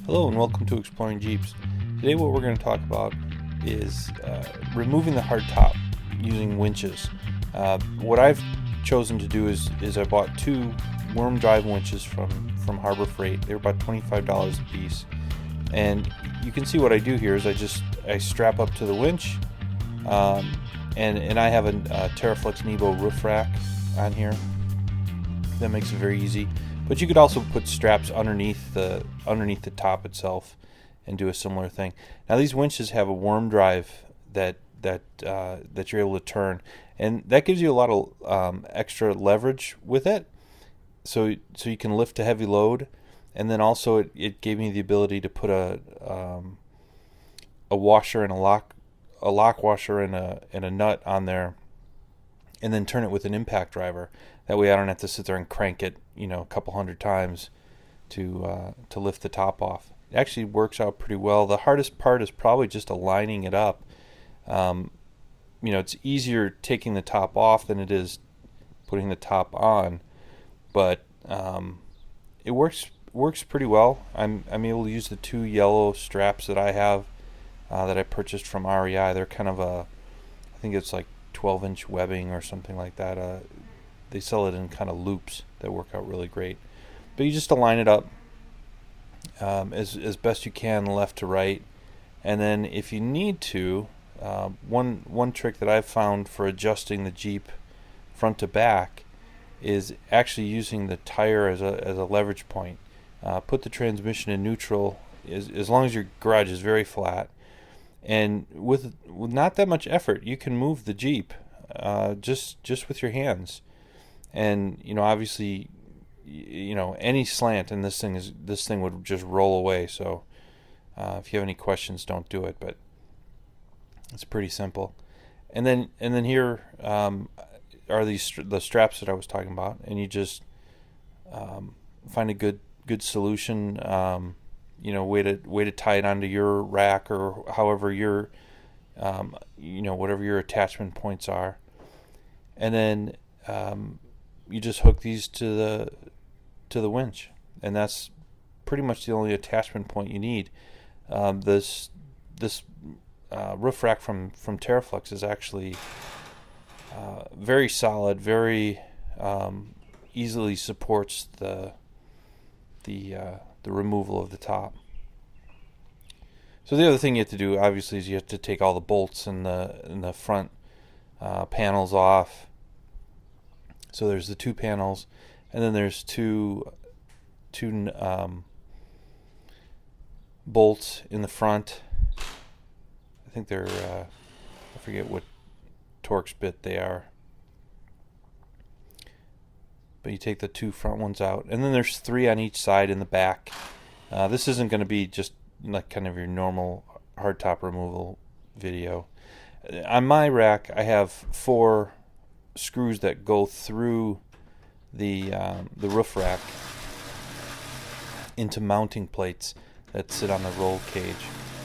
Hello and welcome to Exploring Jeeps. Today what we're going to talk about is removing the hardtop using winches. What I've chosen to do is I bought two worm drive winches from Harbor Freight. They were about $25 a piece. And you can see what I do here is I strap up to the winch, and I have a Terraflex Nebo roof rack on here. That makes it very easy. But you could also put straps underneath the top itself and do a similar thing. Now these winches have a worm drive that you're able to turn, and that gives you a lot of extra leverage with it. So you can lift a heavy load, and then also it gave me the ability to put a washer and a lock washer and a nut on there, and then turn it with an impact driver. That way I don't have to sit there and crank it, a couple hundred times to lift the top off. It actually works out pretty well. The hardest part is probably just aligning it up. It's easier taking the top off than it is putting the top on, but it works pretty well. I'm able to use the two yellow straps that I have that I purchased from REI. They're kind of I think it's like 12-inch webbing or something like that. They sell it in kind of loops that work out really great. But you just align it up as best you can, left to right. And then if you need to, one trick that I've found for adjusting the Jeep front to back is actually using the tire as a leverage point. Put the transmission in neutral as long as your garage is very flat. And with not that much effort, you can move the Jeep just with your hands. And obviously, any slant in this thing would just roll away. So if you have any questions, don't do it. But it's pretty simple. And then here are the straps that I was talking about, and you just find a good solution. Way to tie it onto your rack or however your whatever your attachment points are, and then you just hook these to the winch, and that's pretty much the only attachment point you need. This roof rack from Terraflex is actually very solid, very easily supports the removal of the top. So the other thing you have to do, obviously, is you have to take all the bolts in the front panels off. So there's the two panels, and then there's two bolts in the front. I think they're I forget what Torx bit they are. But you take the two front ones out, and then there's three on each side in the back. This isn't going to be just like kind of your normal hardtop removal video. On my rack, I have 4 screws that go through the roof rack into mounting plates that sit on the roll cage.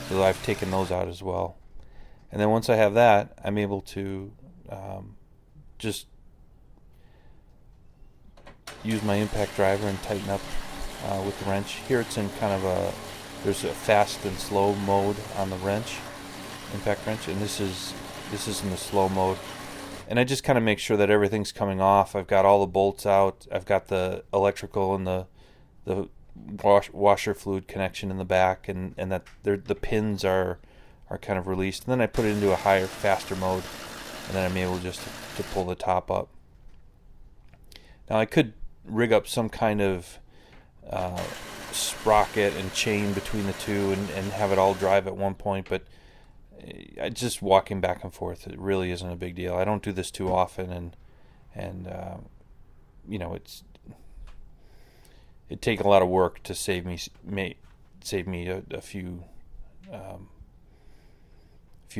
So I've taken those out as well. And then once I have that, I'm able to just use my impact driver and tighten up with the wrench. Here it's in kind of there's a fast and slow mode on the wrench, impact wrench, and this is in the slow mode. And I just kind of make sure that everything's coming off. I've got all the bolts out. I've got the electrical and the washer fluid connection in the back, and that the pins are kind of released. And then I put it into a higher, faster mode, and then I'm able just to pull the top up. Now I could rig up some kind of sprocket and chain between the two and have it all drive at one point, but just walking back and forth, it really isn't a big deal. I don't do this too often, and it take a lot of work to save me a few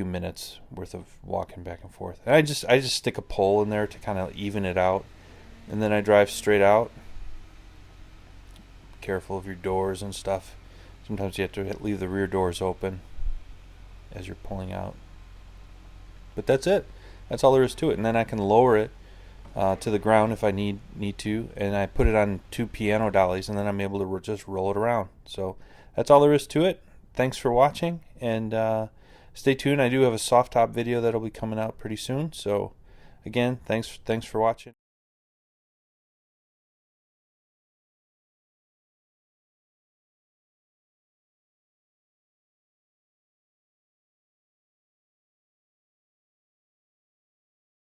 minutes worth of walking back and forth. And I just stick a pole in there to kind of even it out, and then I drive straight out. Careful of your doors and stuff. Sometimes you have to leave the rear doors open as you're pulling out. But that's it. That's all there is to it. And then I can lower it to the ground if I need to, and I put it on 2 piano dollies, and then I'm able to just roll it around. So that's all there is to it. Thanks for watching, and stay tuned. I do have a soft top video that'll be coming out pretty soon. So again, thanks for watching.